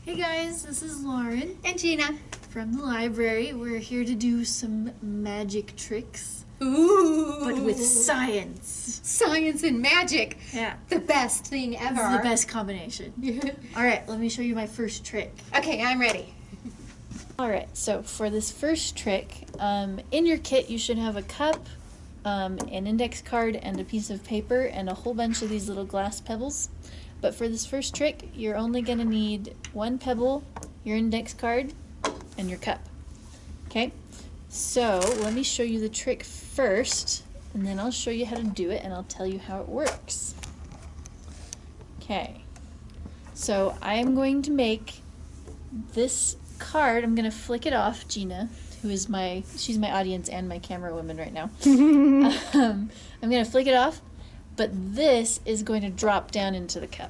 Hey guys, this is Lauren And Gina. from the library. We're here to do some magic tricks, Ooh. but with science. Science and magic. Yeah. The best thing ever. This is the best combination. Alright, let me show you my first trick. Okay, I'm ready. Alright, so for this first trick, in your kit you should have a cup, an index card, and a piece of paper, and a whole bunch of these little glass pebbles. But for this first trick, you're only going to need one pebble, your index card, and your cup. Okay? So let me show you the trick first, and then I'll show you how to do it, and I'll tell you how it works. Okay. So I'm going to make this card, I'm going to flick it off, Gina, who is she's my audience and my camera woman right now. I'm going to flick it off. But this is going to drop down into the cup.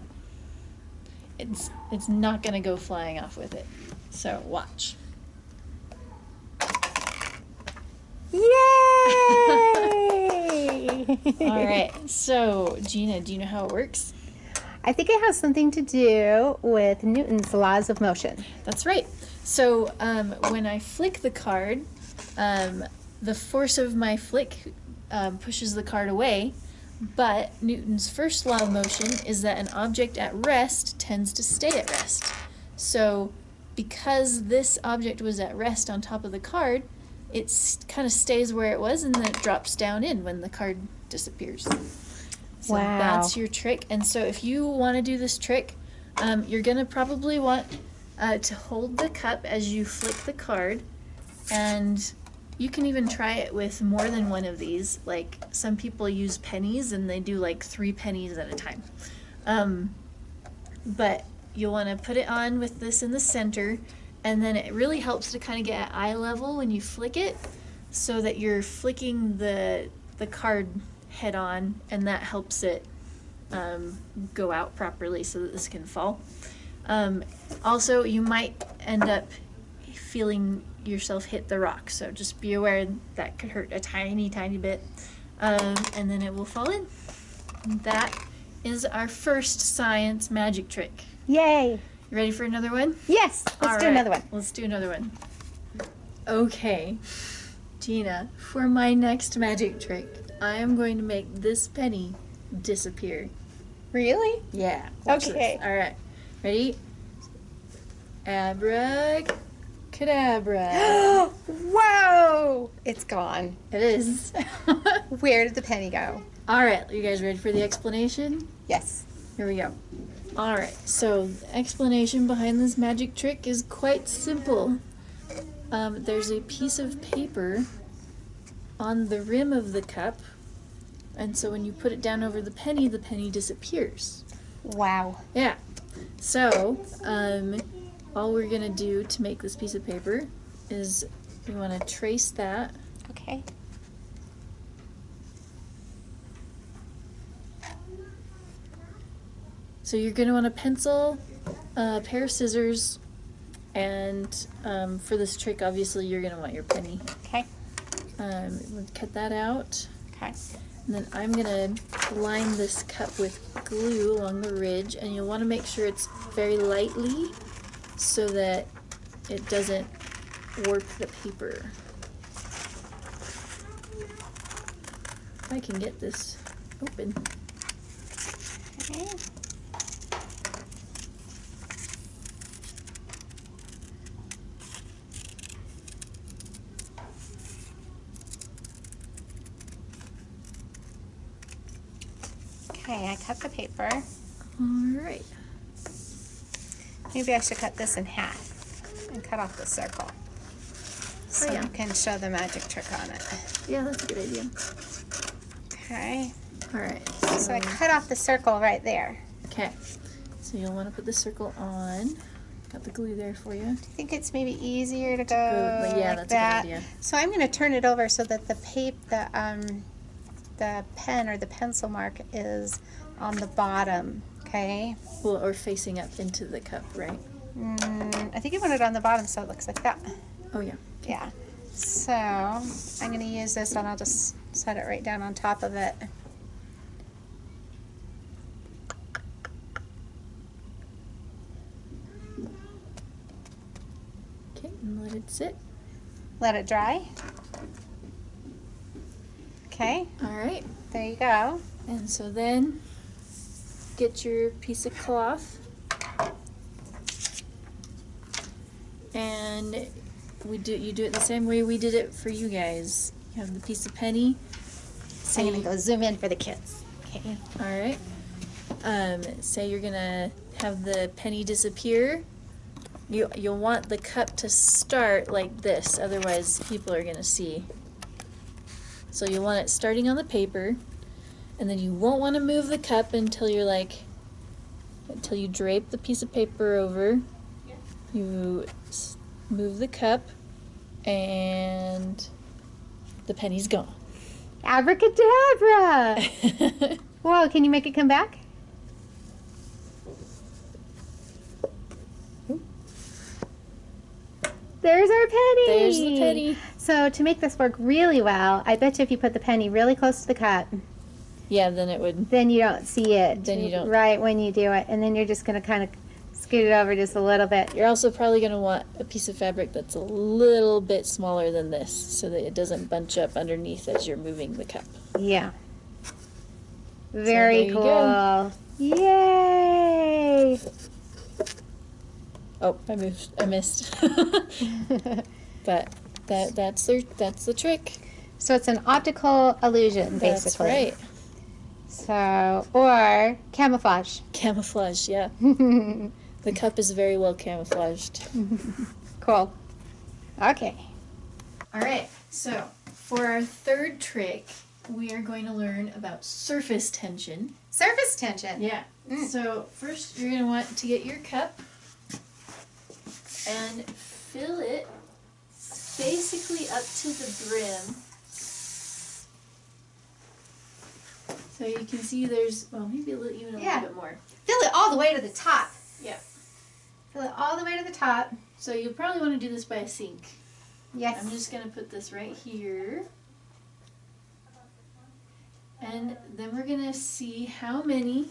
It's not going to go flying off with it. So watch. Yay! All right. So Gina, do you know how it works? I think it has something to do with Newton's laws of motion. That's right. So when I flick the card, the force of my flick pushes the card away. But Newton's first law of motion is that an object at rest tends to stay at rest. So because this object was at rest on top of the card, it kind of stays where it was and then it drops down in when the card disappears. So Wow. That's your trick. And so if you want to do this trick, you're going to probably want to hold the cup as you flick the card, and you can even try it with more than one of these. Like some people use pennies and they do like 3 pennies at a time. But you'll want to put it on with this in the center, and then it really helps to kind of get at eye level when you flick it, so that you're flicking the card head on, and that helps it go out properly so that this can fall. Also, you might end up feeling yourself hit the rock, so just be aware that could hurt a tiny bit, and then it will fall in. That is our first science magic trick. Yay! You ready for another one? Yes, let's do another one. Let's do another one. Okay, Gina, for my next magic trick, I am going to make this penny disappear. Really? Yeah. Watch Okay. this. All right. Ready? Abracadabra. Whoa! It's gone. It is. Where did the penny go? All right. You guys ready for the explanation? Yes. Here we go. All right. So the explanation behind this magic trick is quite simple. There's a piece of paper on the rim of the cup, and so when you put it down over the penny disappears. Wow. Yeah. So, all we're going to do to make this piece of paper is we want to trace that. Okay. So you're going to want a pencil, a pair of scissors, and for this trick, obviously, you're going to want your penny. Okay. We'll cut that out. Okay. And then I'm going to line this cup with glue along the ridge, and you'll want to make sure it's very lightly so that it doesn't warp the paper. If I can get this open. Okay. Okay, I cut the paper. All right. Maybe I should cut this in half and cut off the circle, so yeah. you can show the magic trick on it. Yeah, that's a good idea. Okay. All right. So I cut off the circle right there. Okay. So you'll want to put the circle on. Got the glue there for you. Do you think it's maybe easier to go Yeah, like that's a that? good idea. So I'm going to turn it over so that the pen or the pencil mark is on the bottom. Okay. Well, or facing up into the cup, right? I think you want it on the bottom so it looks like that. Oh yeah. Yeah. So I'm going to use this and I'll just set it right down on top of it. That's it. Let it dry. Okay, All right. there you go. And so then get your piece of cloth and you do it the same way we did it for you guys. You have the piece of penny. I'm gonna go zoom in for the kids. Okay. All right. Say you're gonna have the penny disappear. You'll want the cup to start like this, otherwise people are gonna see. So you want it starting on the paper, and then you won't want to move the cup until until you drape the piece of paper over. You move the cup, and the penny's gone. Abracadabra! Whoa, can you make it come back? There's our penny! There's the penny. So to make this work really well, I bet you if you put the penny really close to the cup, Yeah, then it would. then you don't see it. Then you don't. Right when you do it. And then you're just going to kind of scoot it over just a little bit. You're also probably going to want a piece of fabric that's a little bit smaller than this so that it doesn't bunch up underneath as you're moving the cup. Yeah. Very there you cool. go. Yay! Oh, I missed. But that's the trick. So it's an optical illusion, That's basically. right. So, or camouflage. Camouflage, yeah. Cool. The cup is very well camouflaged. Okay. All right, so for our third trick, we are going to learn about surface tension. Surface tension. Yeah. So first you're going to want to get your cup and fill it basically up to the brim. So you can see there's, well, maybe even a little bit more. Fill it all the way to the top. Yeah. Fill it all the way to the top. So you probably want to do this by a sink. Yes. I'm just going to put this right here. And then we're going to see how many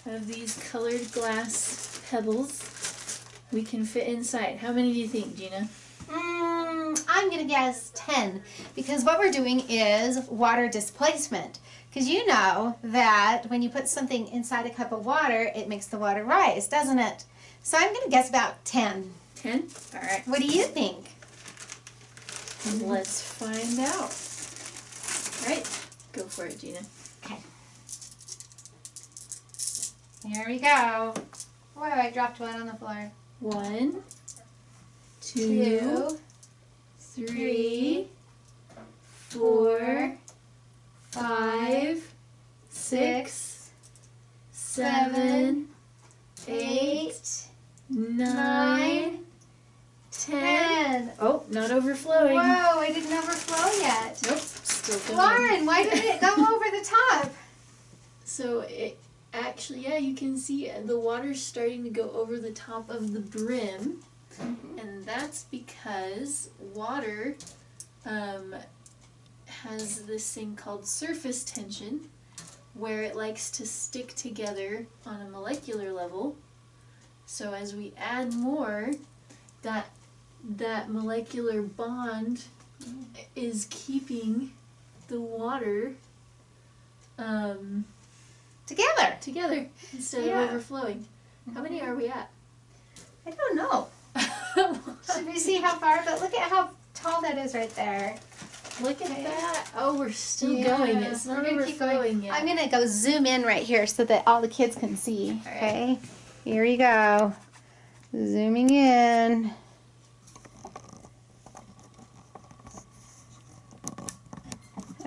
of these colored glass pebbles we can fit inside. How many do you think, Gina? I'm going to guess 10 because what we're doing is water displacement. Because you know that when you put something inside a cup of water, it makes the water rise, doesn't it? So I'm going to guess about 10. 10? All right. What do you think? Let's find out. All right. Go for it, Gina. Okay. Here we go. Whoa, I dropped one on the floor. 1, 2, 3, 4, 5, 6, 7, 8, 9, 10. Oh, not overflowing. Whoa, it didn't overflow yet. Nope, still going. Lauren, why did it go over the top? So it actually, yeah, you can see the water's starting to go over the top of the brim. And that's because water has this thing called surface tension, where it likes to stick together on a molecular level. So as we add more, that molecular bond is keeping the water together instead of overflowing. How many are we at? I don't know. Should we see how far? But look at how tall that is right there. Look at that. Oh, we're still going. It's not overflowing yet. I'm going to go zoom in right here so that all the kids can see. All right. Okay. Here we go. Zooming in.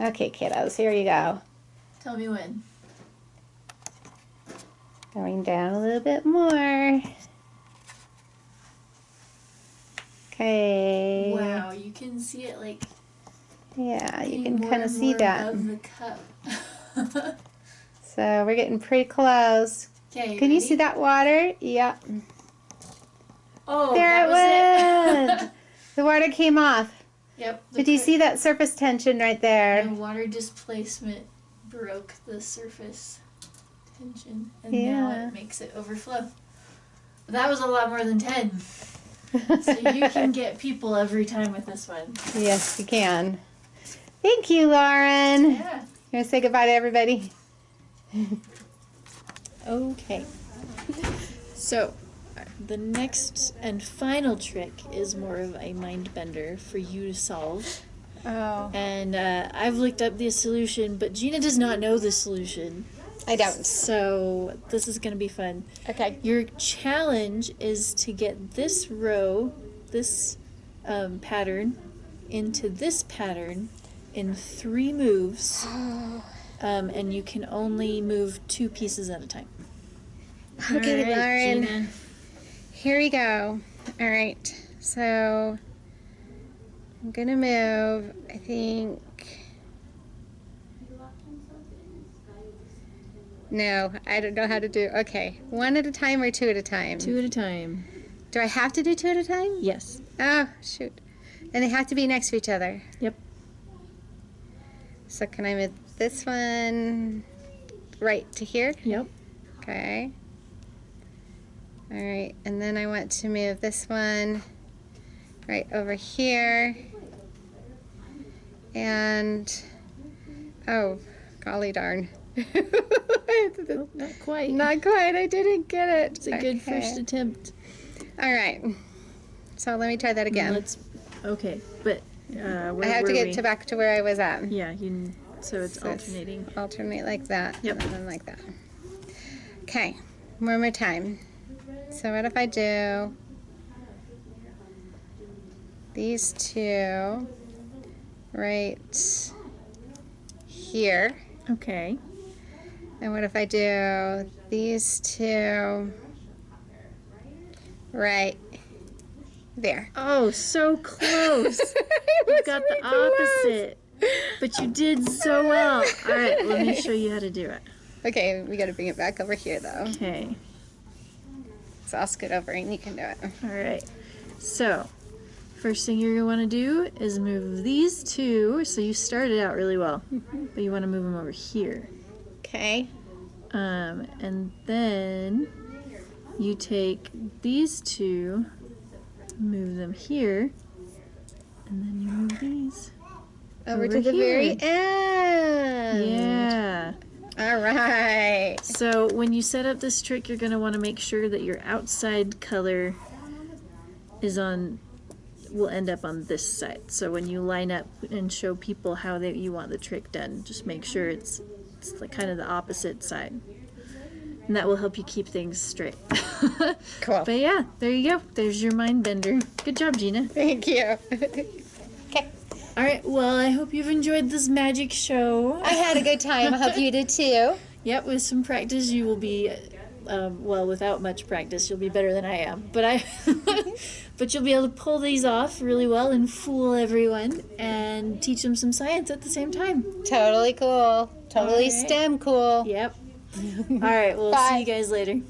Okay, kiddos. Here you go. Tell me when. Going down a little bit more. Okay. Wow, you can see it like. Yeah, you getting can more kind of and see more that. above the cup. So we're getting pretty close. Okay. Can you see that water? Yeah. Oh, There that it was went. The water came off. Yep. But do you see that surface tension right there? The water displacement broke the surface tension, and Yeah. now it makes it overflow. But that was a lot more than 10. So you can get people every time with this one. Yes, you can. Thank you, Lauren. Yeah. You want to say goodbye to everybody? Okay. So, the next and final trick is more of a mind bender for you to solve. Oh, And I've looked up the solution, but Gina does not know the solution. I don't. So, this is going to be fun. Okay. Your challenge is to get this row, this pattern, into this pattern in 3 moves. And you can only move 2 pieces at a time. Okay, All right, Lauren. Gina. Here we go. All right. So I'm going to move, I think. No, I don't know how to do. Okay. 1 at a time or 2 at a time? 2 at a time. Do I have to do 2 at a time? Yes. Oh, shoot. And they have to be next to each other. Yep. So can I move this one right to here? Yep. Okay. All right, and then I want to move this one right over here. And, oh, golly darn. Oh, not quite. Not quite, I didn't get it. It's a good first attempt. All right, so let me try that again. Okay, but I where have to were get we? back to where I was at. Yeah, so it's So it's alternating. Alternate like that, Yep. and then like that. Okay, one more time. So what if I do these 2 right here? Okay. And what if I do these 2 right there? Oh, so close. You got the opposite. But you did so well. All right, let me show you how to do it. Okay, we got to bring it back over here though. Okay. So I'll scoot over and you can do it. All right. So, first thing you're going to want to do is move these 2. So you started out really well, but you want to move them over here. Okay. And then you take these 2, move them here, and then you move these. Over Over to the here. very end. Yeah. All right. So when you set up this trick, you're going to want to make sure that your outside color will end up on this side. So when you line up and show people how you want the trick done, just make sure it's like kind of the opposite side. And that will help you keep things straight. Cool. But yeah, there you go. There's your mind bender. Good job, Gina. Thank you. Okay. All right, well, I hope you've enjoyed this magic show. I had a good time. I hope you did too. Yep, with some practice, you will be, well, without much practice, you'll be better than I am. But but you'll be able to pull these off really well and fool everyone and teach them some science at the same time. Totally cool. Totally All right. STEM cool. Yep. All right, we'll Bye. see you guys later.